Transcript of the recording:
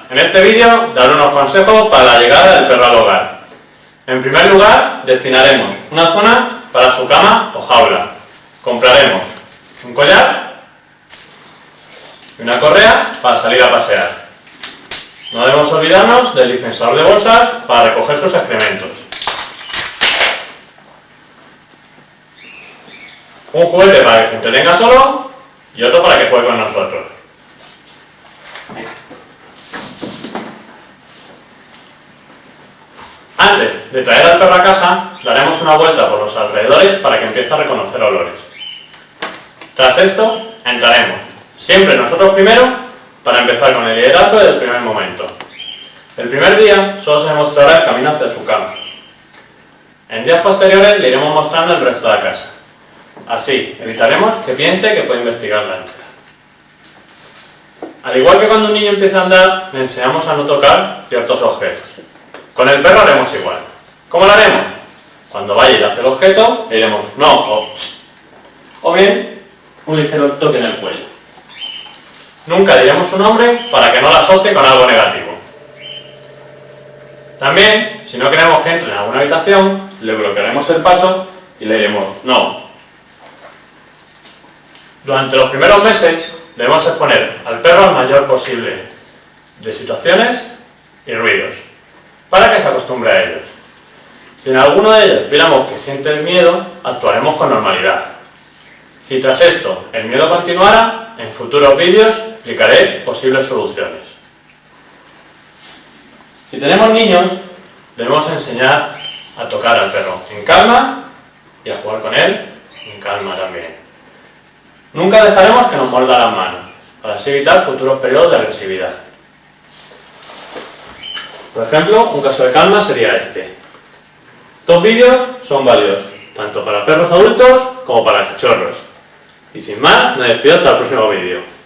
En este vídeo daré unos consejos para la llegada del perro al hogar. En primer lugar, destinaremos una zona para su cama o jaula. Compraremos un collar y una correa para salir a pasear. No debemos olvidarnos del dispensador de bolsas para recoger sus excrementos. Un juguete para que se entretenga solo y otro para que juegue con nosotros. Antes de traer al perro a casa, daremos una vuelta por los alrededores para que empiece a reconocer olores. Tras esto, entraremos, siempre nosotros primero, para empezar con el liderazgo desde el primer momento. El primer día solo se demostrará el camino hacia su cama. En días posteriores le iremos mostrando el resto de la casa. Así, evitaremos que piense que puede investigarla entera. Al igual que cuando un niño empieza a andar, le enseñamos a no tocar ciertos objetos. Con el perro haremos igual. ¿Cómo lo haremos? Cuando vaya y hace el objeto, le diremos no o bien un ligero toque en el cuello. Nunca diremos su nombre para que no la asocie con algo negativo. También, si no queremos que entre en alguna habitación, le bloquearemos el paso y le diremos no. Durante los primeros meses debemos exponer al perro al mayor posible de situaciones y ruidos, para que se acostumbre a ellos. Si en alguno de ellos viéramos que siente el miedo, actuaremos con normalidad. Si tras esto el miedo continuara, en futuros vídeos explicaré posibles soluciones. Si tenemos niños, debemos enseñar a tocar al perro en calma y a jugar con él en calma también. Nunca dejaremos que nos muerda las manos, para así evitar futuros periodos de agresividad. Por ejemplo, un caso de calma sería este. Estos vídeos son válidos tanto para perros adultos como para cachorros. Y sin más, me despido hasta el próximo vídeo.